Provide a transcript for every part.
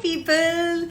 people.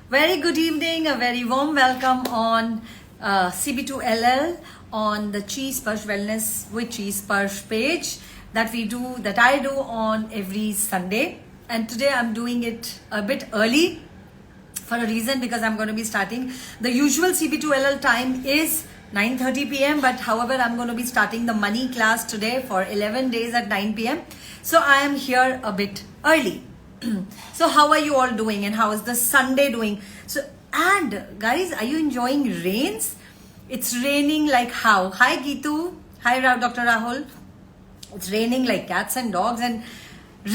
Very good evening, a very warm welcome on CB2LL on the Chi Sparsh Wellness with Chi Sparsh page that I do on every Sunday. And today I'm doing it a bit early for a reason, because I'm going to be starting. The usual CB2LL time is 9:30 p.m. but however I'm going to be starting the money class today for 11 days at 9 p.m. So I am here a bit early. So how are you all doing, and how is the Sunday doing? So, and guys, are you enjoying rains? It's raining like how? Hi Geetu. Hi Dr. Rahul. It's raining like cats and dogs, and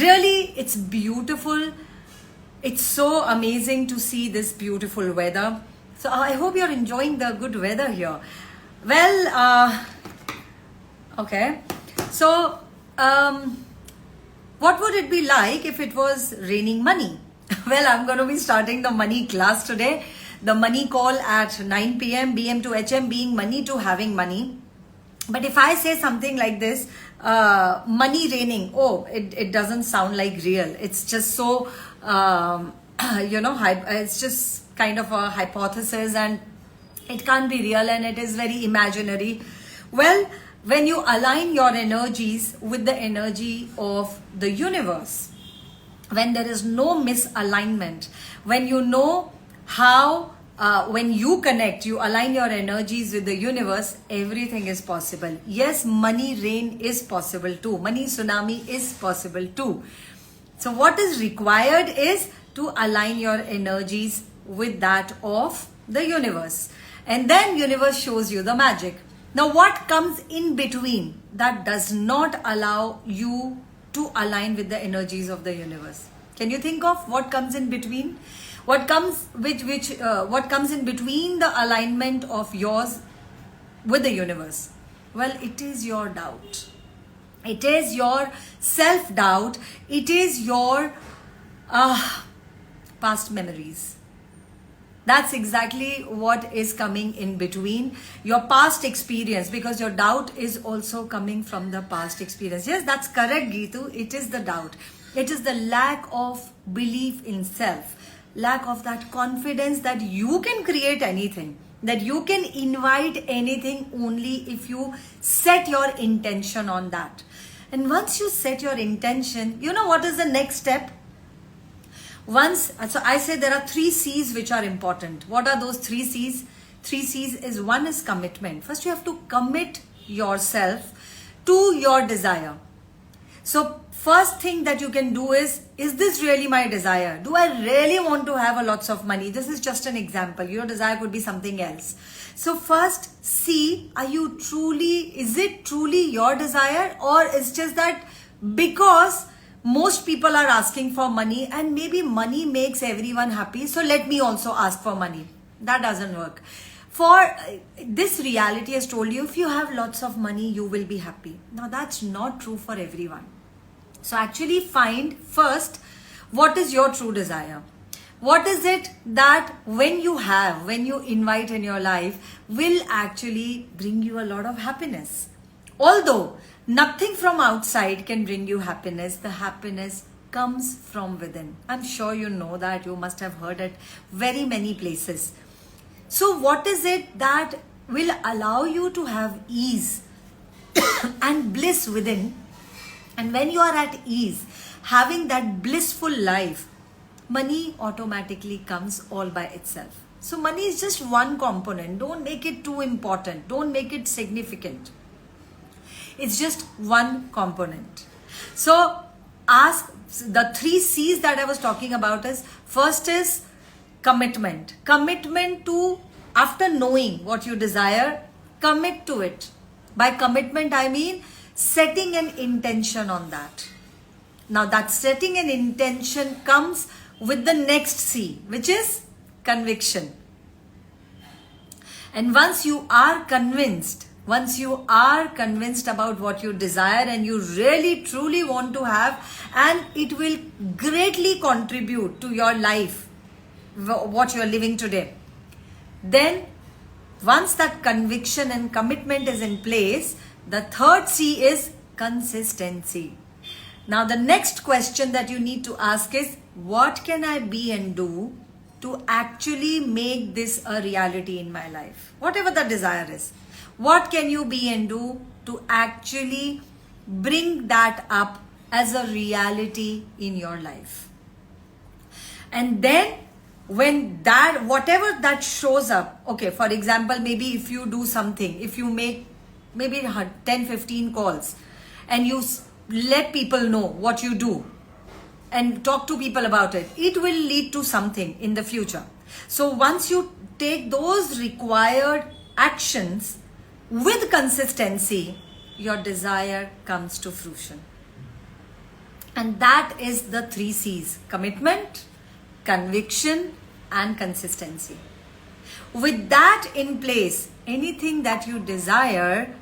really it's beautiful. It's so amazing to see this beautiful weather. So I hope you're enjoying the good weather here. Well, okay. So, what would it be like if it was raining money? Well, I'm going to be starting the money class today. The money call at 9 p.m. BM to HM being money to having money. But if I say something like this, money raining, it doesn't sound like real. It's just so, it's just kind of a hypothesis, and it can't be real, and it is very imaginary. Well, when you align your energies with the energy of the universe, when there is no misalignment, when you know how, when you connect, you align your energies with the universe, everything is possible. Yes, money rain is possible too. Money tsunami is possible too. So what is required is to align your energies with that of the universe. And then universe shows you the magic. Now what comes in between that does not allow you to align with the energies of the universe? Can you think of what comes in between? What comes what comes in between the alignment of yours with the universe? Well, it is your doubt. It is your self-doubt. It is your past memories. That's exactly what is coming in between. Your past experience, because your doubt is also coming from the past experience. Yes, that's correct, Geetu. It is the doubt. It is the lack of belief in self. Lack of that confidence that you can create anything. That you can invite anything only if you set your intention on that. And once you set your intention, you know what is the next step? So I say there are 3 C's which are important. What are those 3 C's? 3 C's is, one is commitment. First you have to commit yourself to your desire. So first thing that you can do is this really my desire? Do I really want to have a lots of money? This is just an example. Your desire could be something else. So first see, is it truly your desire, or it's just that because most people are asking for money and maybe money makes everyone happy, so let me also ask for money? That doesn't work. For this reality has told you, if you have lots of money, you will be happy. Now that's not true for everyone. So actually find first what is your true desire. What is it that when you invite in your life will actually bring you a lot of happiness? Although nothing from outside can bring you happiness, the happiness comes from within. I'm sure you know that. You must have heard it very many places. So what is it that will allow you to have ease and bliss within? And when you are at ease, having that blissful life, money automatically comes all by itself. So money is just one component. Don't make it too important. Don't make it significant. It's just one component. So ask the 3 C's that I was talking about is, first is commitment. Commitment to, after knowing what you desire, commit to it. By commitment, I mean setting an intention on that. Now that setting an intention comes with the next C, which is conviction. And once you are convinced about what you desire and you really truly want to have, and it will greatly contribute to your life, what you are living today, then once that conviction and commitment is in place, the third C is consistency. Now the next question that you need to ask is, what can I be and do to actually make this a reality in my life? Whatever the desire is, what can you be and do to actually bring that up as a reality in your life? And then when that, whatever that shows up, okay, for example, maybe if you do something, if you make maybe 10-15 calls and you let people know what you do and talk to people about it, it will lead to something in the future. So once you take those required actions with consistency, your desire comes to fruition. And that is the 3 C's: commitment, conviction, and consistency. With that in place, anything that you desire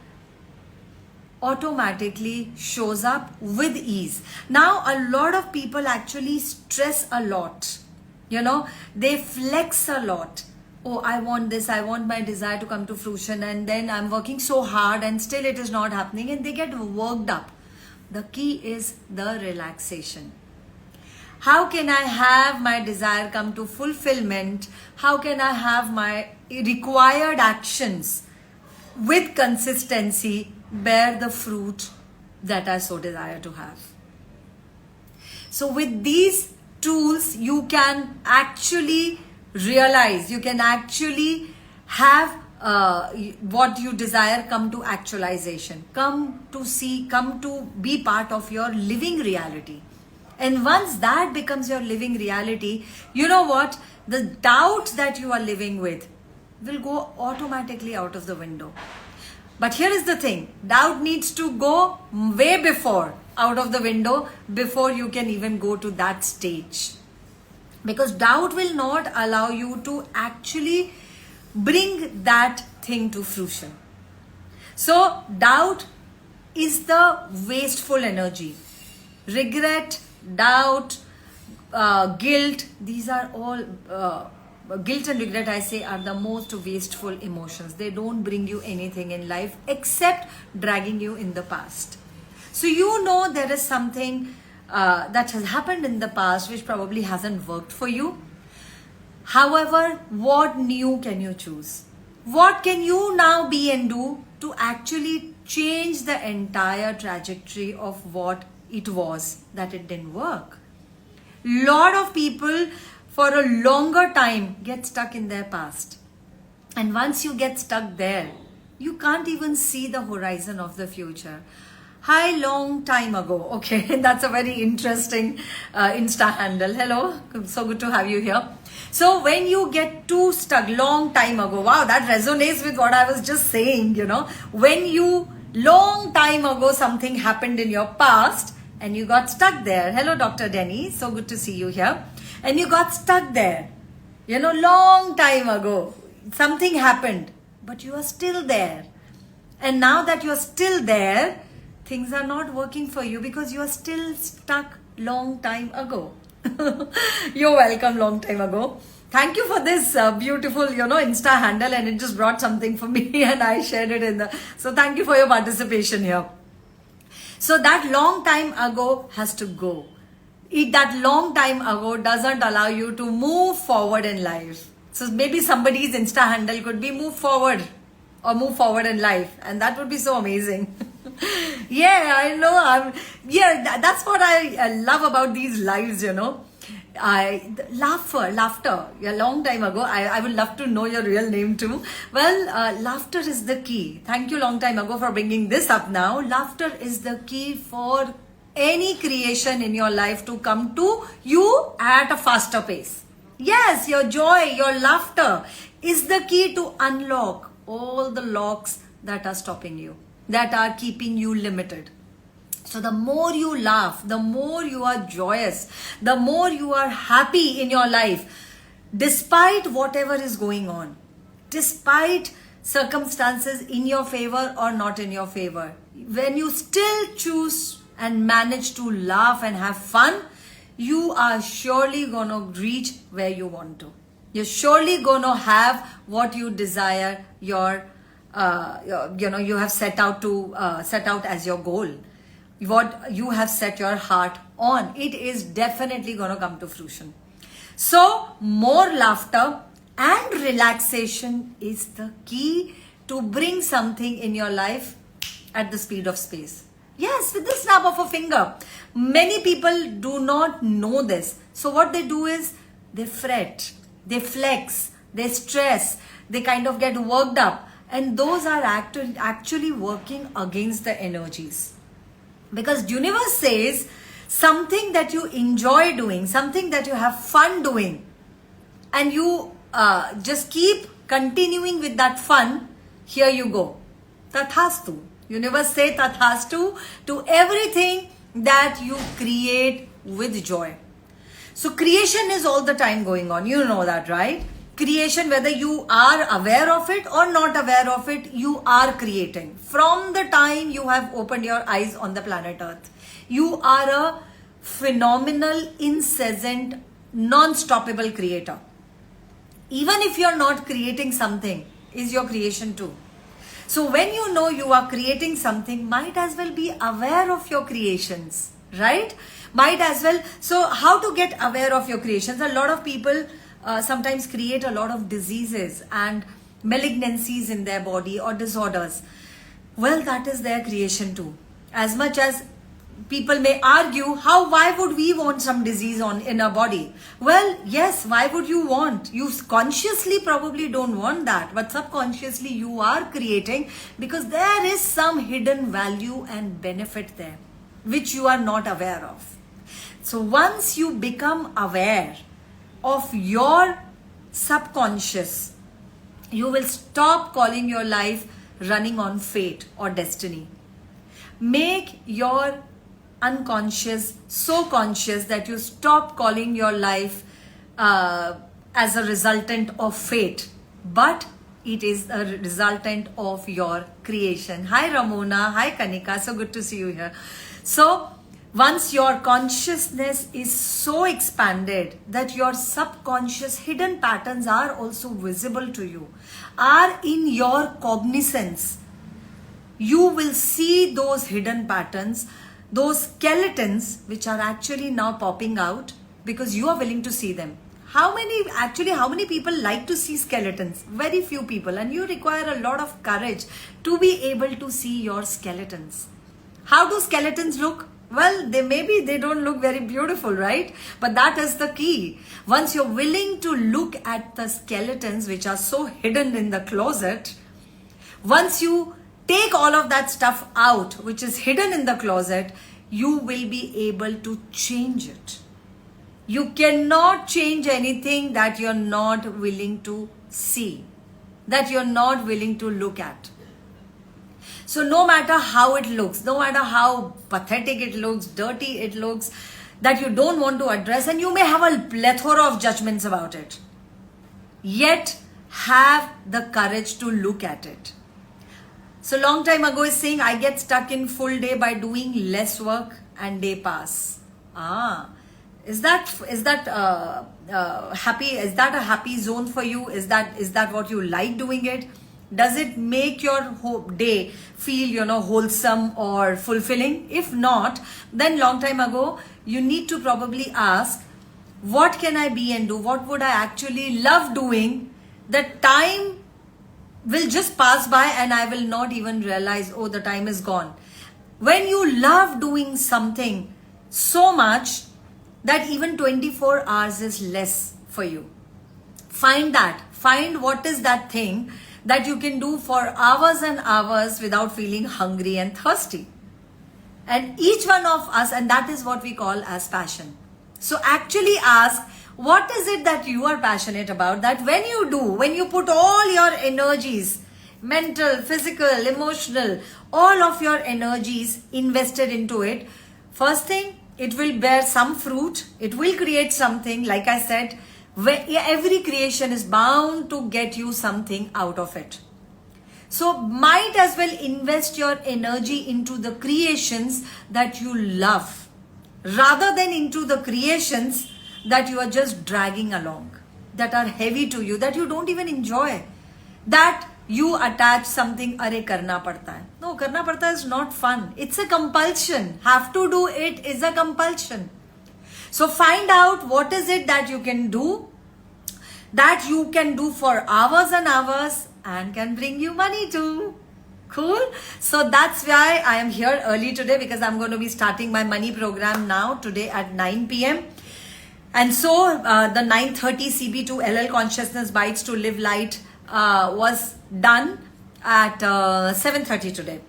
automatically shows up with ease. Now, a lot of people actually stress a lot. They flex a lot. Oh, I want this, I want my desire to come to fruition, and then I'm working so hard and still it is not happening, and they get worked up. The key is the relaxation. How can I have my desire come to fulfillment? How can I have my required actions with consistency bear the fruit that I so desire to have? So with these tools, you can actually realize, you can actually have what you desire come to actualization, come to be part of your living reality. And once that becomes your living reality, you know what? The doubt that you are living with will go automatically out of the window. But here is the thing, doubt needs to go way before out of the window before you can even go to that stage. Because doubt will not allow you to actually bring that thing to fruition. So doubt is the wasteful energy. Regret, doubt, guilt, these are all, guilt and regret, I say, are the most wasteful emotions. They don't bring you anything in life except dragging you in the past. So there is something that has happened in the past which probably hasn't worked for you. However, what new can you choose? What can you now be and do to actually change the entire trajectory of what it was that it didn't work? Lot of people for a longer time get stuck in their past. And once you get stuck there, you can't even see the horizon of the future. Hi, long time ago. Okay, that's a very interesting Insta handle. Hello, so good to have you here. So when you get too stuck, long time ago, wow, that resonates with what I was just saying, When you, long time ago, something happened in your past and you got stuck there. Hello, Dr. Denny, so good to see you here. And you got stuck there, long time ago, something happened, but you are still there. And now that you are still there, things are not working for you because you are still stuck long time ago. You're welcome, long time ago. Thank you for this beautiful, Insta handle, and it just brought something for me and I shared it so thank you for your participation here. So that long time ago has to go. That long time ago doesn't allow you to move forward in life. So maybe somebody's Insta handle could be move forward or move forward in life, and that would be so amazing. Yeah, I know. That's what I love about these lives, Laughter. A long time ago, I would love to know your real name too. Well, laughter is the key. Thank you, long time ago, for bringing this up now. Laughter is the key for any creation in your life to come to you at a faster pace. Yes, your joy, your laughter is the key to unlock all the locks that are stopping you, that are keeping you limited. So the more you laugh, the more you are joyous, the more you are happy in your life, despite whatever is going on, despite circumstances in your favor or not in your favor. When you still choose and manage to laugh and have fun, you are surely going to reach where you want to. You're surely going to have what you desire, you have set out as your goal. what you have set your heart on, it is definitely going to come to fruition. So, more laughter and relaxation is the key to bring something in your life at the speed of space. Yes, with the snap of a finger. Many people do not know this. So what they do is they fret, they flex, they stress, they kind of get worked up. And those are actually working against the energies. Because universe says something that you enjoy doing, something that you have fun doing, and you just keep continuing with that fun, here you go. Tathastu. Universe say tathastu to everything that you create with joy. So creation is all the time going on. You know that, right? Creation, whether you are aware of it or not aware of it, you are creating. From the time you have opened your eyes on the planet Earth, you are a phenomenal, incessant, non-stoppable creator. Even if you're not creating something, is your creation too. So when you know you are creating something, might as well be aware of your creations, right? Might as well. So how to get aware of your creations? A lot of people sometimes create a lot of diseases and malignancies in their body or disorders. Well, that is their creation too. As much as people may argue, why would we want some disease in our body? Well, yes, why would you want? You consciously probably don't want that, but subconsciously you are creating because there is some hidden value and benefit there, which you are not aware of. So once you become aware of your subconscious, you will stop calling your life running on fate or destiny. Make your unconscious so conscious that you stop calling your life as a resultant of fate, but it is a resultant of your creation. Hi Ramona, hi Kanika, so good to see you here. So once your consciousness is so expanded that your subconscious hidden patterns are also visible to you, are in your cognizance, you will see those hidden patterns, those skeletons which are actually now popping out because you are willing to see them. How many people like to see skeletons? Very few people, and you require a lot of courage to be able to see your skeletons. How do skeletons look? Well, they don't look very beautiful, right? But that is the key. Once you're willing to look at the skeletons which are so hidden in the closet, once you take all of that stuff out which is hidden in the closet, you will be able to change it. You cannot change anything that you're not willing to see, that you're not willing to look at. So no matter how it looks, no matter how pathetic it looks, dirty it looks, that you don't want to address, and you may have a plethora of judgments about it, yet have the courage to look at it. So long time ago is saying, I get stuck in full day by doing less work and day pass. Is that happy? Is that a happy zone for you? Is that what you like doing it? Does it make your whole day feel, wholesome or fulfilling? If not, then long time ago, you need to probably ask, what can I be and do? What would I actually love doing? The time will just pass by and I will not even realize, oh, the time is gone. When you love doing something so much that even 24 hours is less for you, find what is that thing that you can do for hours and hours without feeling hungry and thirsty. And each one of us, and that is what we call as passion. So actually ask, what is it that you are passionate about, that when you put all your energies, mental, physical, emotional, all of your energies invested into it, first thing, it will bear some fruit, it will create something. Like I said, every creation is bound to get you something out of it. So might as well invest your energy into the creations that you love, rather than into the creations that you are just dragging along, that are heavy to you, that you don't even enjoy, that you attach something, अरे करना पड़ता है. No, करना पड़ता है is not fun. It's a compulsion. Have to do it is a compulsion. So find out what is it that you can do for hours and hours and can bring you money too. Cool. So that's why I am here early today, because I'm going to be starting my money program now today at 9 p.m. And so the 9:30 CB2 LL Consciousness Bites to Live Light was done at 7:30 today.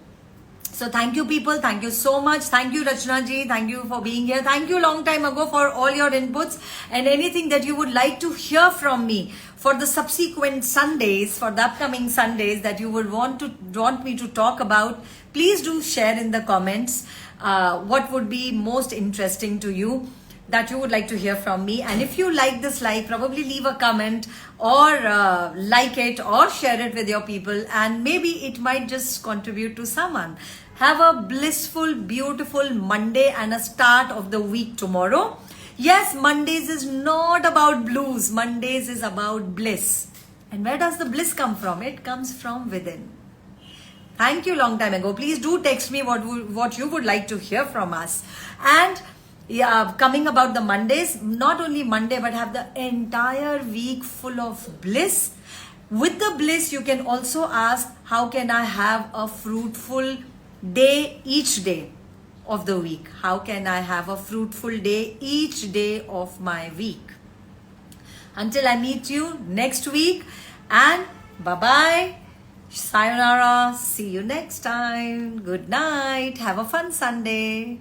So thank you people, thank you so much. Thank you Rachna ji, thank you for being here. Thank you long time ago for all your inputs and anything that you would like to hear from me for the subsequent Sundays, for the upcoming Sundays that you would want me to talk about. Please do share in the comments what would be most interesting to you, that you would like to hear from me. And if you like this live, probably leave a comment or like it or share it with your people, and maybe it might just contribute to someone. Have a blissful, beautiful Monday and a start of the week tomorrow. Yes, Mondays is not about blues. Mondays is about bliss. And where does the bliss come from? It comes from within. Thank you long time ago. Please do text me what you would like to hear from us. And coming about the Mondays, not only Monday, but have the entire week full of bliss. With the bliss, you can also ask, how can I have a fruitful day each day of the week? How can I have a fruitful day each day of my week? Until I meet you next week, and bye-bye. Sayonara. See you next time. Good night. Have a fun Sunday.